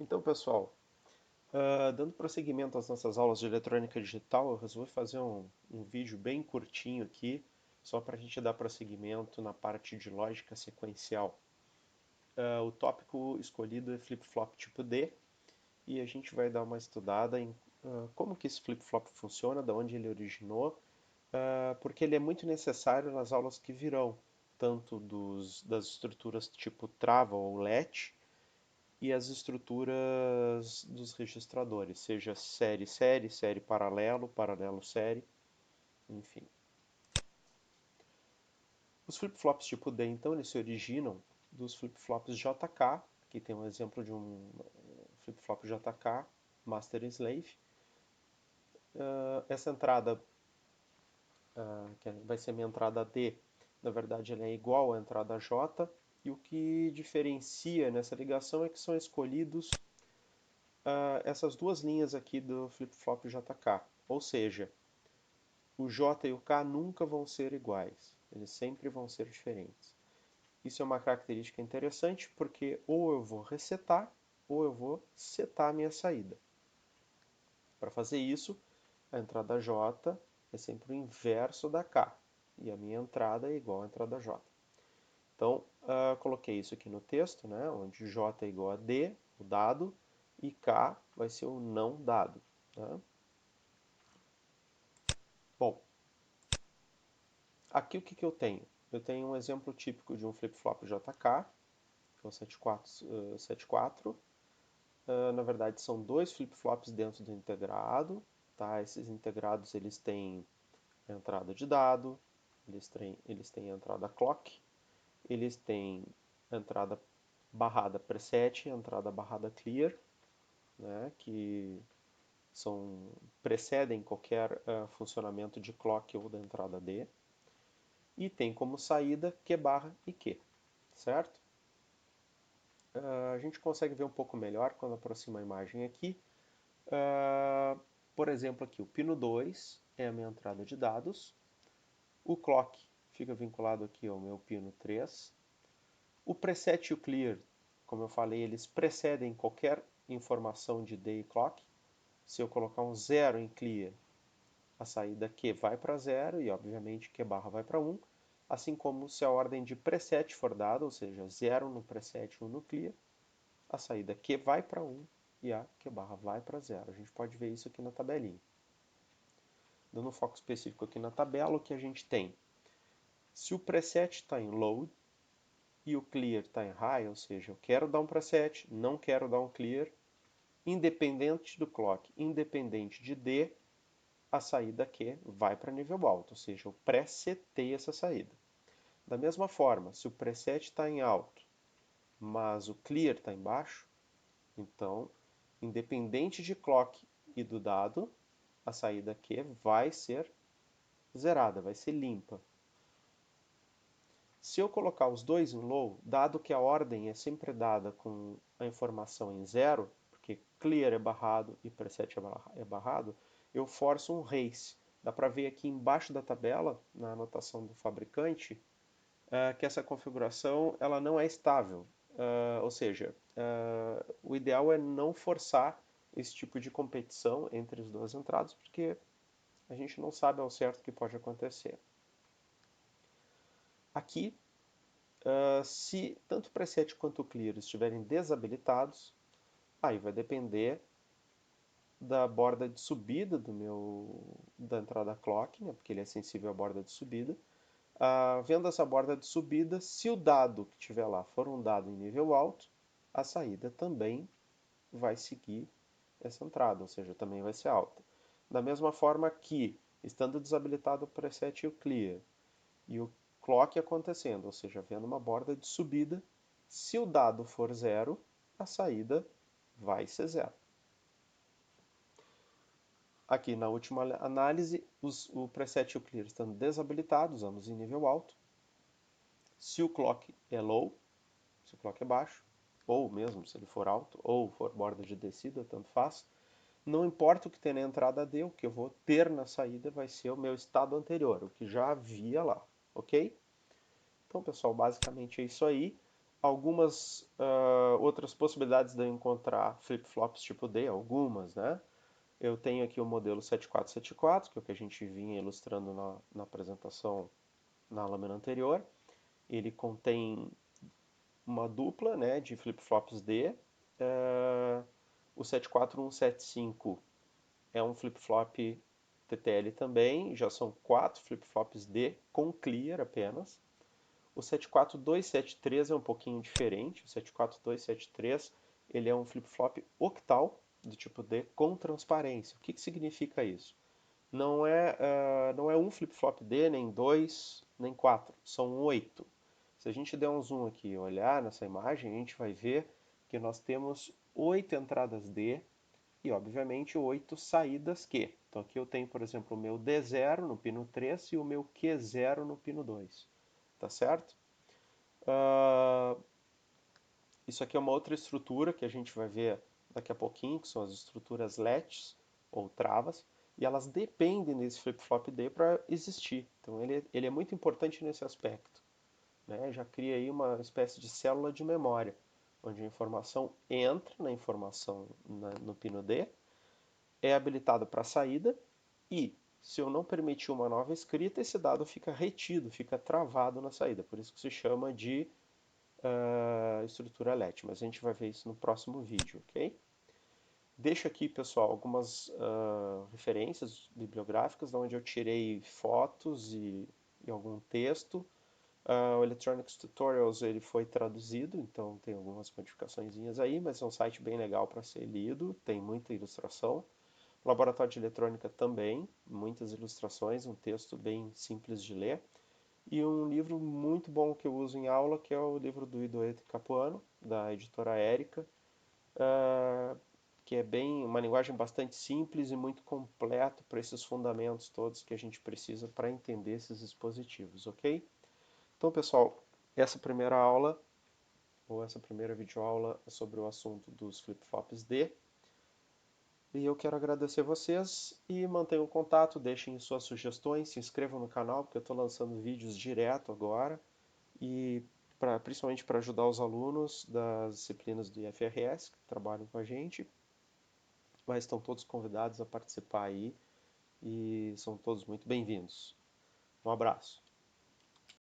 Então, pessoal, dando prosseguimento às nossas aulas de eletrônica digital, eu resolvi fazer um vídeo bem curtinho aqui, só para a gente dar prosseguimento na parte de lógica sequencial. O tópico escolhido é flip-flop tipo D, e a gente vai dar uma estudada em como que esse flip-flop funciona, de onde ele originou, porque ele é muito necessário nas aulas que virão, tanto das estruturas tipo trava ou latch, e as estruturas dos registradores, seja série-série, série paralelo, paralelo-série, enfim. Os flip-flops tipo D, então, eles se originam dos flip-flops JK, aqui tem um exemplo de um flip-flop JK, Master Slave. Essa entrada, que vai ser minha entrada D, na verdade ela é igual à entrada J, e o que diferencia nessa ligação é que são escolhidos essas duas linhas aqui do flip-flop JK, ou seja, o J e o K nunca vão ser iguais, eles sempre vão ser diferentes. Isso é uma característica interessante porque ou eu vou resetar ou eu vou setar a minha saída. Para fazer isso, a entrada J é sempre o inverso da K e a minha entrada é igual à entrada J. Então, coloquei isso aqui no texto, né, onde J é igual a D, o dado, e K vai ser o não dado. Tá? Bom, aqui o que eu tenho? Eu tenho um exemplo típico de um flip-flop JK, que é o 74. Na verdade, são dois flip-flops dentro do integrado. Tá? Esses integrados eles têm a entrada de dado, eles têm a entrada clock, eles têm a entrada barrada preset e a entrada barrada clear, né? Que precedem qualquer funcionamento de clock ou da entrada D. E tem como saída Q barra e Q, certo? A gente consegue ver um pouco melhor quando aproxima a imagem aqui. Por exemplo, aqui o pino 2 é a minha entrada de dados. O clock fica vinculado aqui ao meu pino 3. O preset e o clear, como eu falei, eles precedem qualquer informação de D e clock. Se eu colocar um 0 em clear, a saída Q vai para 0 e, obviamente, Q barra vai para 1. Assim como se a ordem de preset for dada, ou seja, 0 no preset e 1 no clear, a saída Q vai para 1 e a Q barra vai para 0. A gente pode ver isso aqui na tabelinha. Dando um foco específico aqui na tabela, o que a gente tem? Se o preset está em low e o clear está em high, ou seja, eu quero dar um preset, não quero dar um clear, independente do clock, independente de D, a saída Q vai para nível alto, ou seja, eu presetei essa saída. Da mesma forma, se o preset está em alto, mas o clear está em baixo, então, independente de clock e do dado, a saída Q vai ser zerada, vai ser limpa. Se eu colocar os dois em low, dado que a ordem é sempre dada com a informação em zero, porque clear é barrado e preset é barrado, eu forço um race. Dá para ver aqui embaixo da tabela, na anotação do fabricante, que essa configuração ela não é estável. Ou seja, o ideal é não forçar esse tipo de competição entre as duas entradas, porque a gente não sabe ao certo o que pode acontecer. Aqui, se tanto o preset quanto o clear estiverem desabilitados, aí vai depender da borda de subida da entrada clock, né, porque ele é sensível à borda de subida. Vendo essa borda de subida, se o dado que tiver lá for um dado em nível alto, a saída também vai seguir essa entrada, ou seja, também vai ser alta. Da mesma forma que, estando desabilitado o preset e o clear, e o clock acontecendo, ou seja, vendo uma borda de subida, se o dado for zero, a saída vai ser zero. Aqui na última análise, o preset e o clear estão desabilitados, ambos em nível alto. Se o clock é low, se o clock é baixo, ou mesmo se ele for alto, ou for borda de descida, tanto faz, não importa o que tem na entrada D, o que eu vou ter na saída vai ser o meu estado anterior, o que já havia lá, ok? Então, pessoal, basicamente é isso aí. algumas outras possibilidades de eu encontrar flip-flops tipo D, algumas, né? Eu tenho aqui o modelo 7474, que é o que a gente vinha ilustrando na apresentação na lâmina anterior. Ele contém uma dupla, né, de flip-flops D. O 74175 é um flip-flop TTL também, já são 4 flip-flops D com clear apenas. O 74273 é um pouquinho diferente. O 74273 ele é um flip-flop octal do tipo D com transparência. O que significa isso? Não é um flip-flop D, nem dois, nem quatro. São 8. Se a gente der um zoom aqui e olhar nessa imagem, a gente vai ver que nós temos 8 entradas D e, obviamente, 8 saídas Q. Então aqui eu tenho, por exemplo, o meu D0 no pino 3 e o meu Q0 no pino 2. Tá certo? Isso aqui é uma outra estrutura que a gente vai ver daqui a pouquinho, que são as estruturas latches, ou travas, e elas dependem desse flip-flop D para existir. Então ele é muito importante nesse aspecto. Né? Já cria aí uma espécie de célula de memória, onde a informação entra na informação no pino D, é habilitada para saída e, se eu não permitir uma nova escrita, esse dado fica retido, fica travado na saída. Por isso que se chama de estrutura LET, mas a gente vai ver isso no próximo vídeo, ok? Deixo aqui, pessoal, algumas referências bibliográficas, onde eu tirei fotos e algum texto. O Electronics Tutorials ele foi traduzido, então tem algumas modificações aí, mas é um site bem legal para ser lido, tem muita ilustração. O Laboratório de Eletrônica também, muitas ilustrações, um texto bem simples de ler. E um livro muito bom que eu uso em aula, que é o livro do Idoete Capuano, da editora Érica, que é bem uma linguagem bastante simples e muito completa para esses fundamentos todos que a gente precisa para entender esses dispositivos, ok? Então, pessoal, essa primeira aula, ou essa primeira videoaula é sobre o assunto dos flip-flops D. E eu quero agradecer vocês e mantenham contato, deixem suas sugestões, se inscrevam no canal, porque eu estou lançando vídeos direto agora, e principalmente para ajudar os alunos das disciplinas do IFRS que trabalham com a gente, mas estão todos convidados a participar aí e são todos muito bem-vindos. Um abraço.